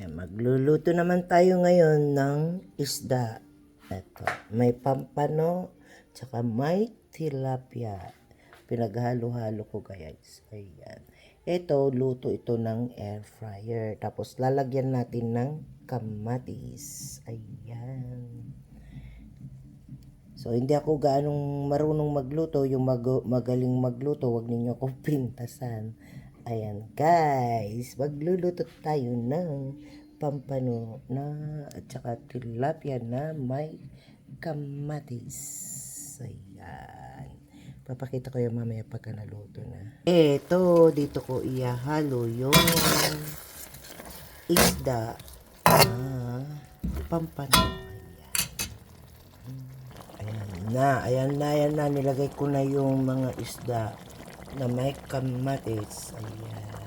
Magluluto naman tayo ngayon ng isda. Ito, may pampano, tsaka may tilapia. Pinaghalo-halo ko guys. Ayan. Ito, luto ito ng air fryer. Tapos lalagyan natin ng kamatis. Ayan. So, hindi ako gaanong marunong magluto. Yung magaling magluto, wag ninyo akong pintasan. Ayan guys, magluluto tayo ng pampano na at saka tilapia na may kamatis. Ayan. Papakita ko yung mamaya pagka naluto na. Eto, dito ko ihalo yung isda na pampano. Ayan na. Nilagay ko na yung mga isda na may kamatis. Ayan.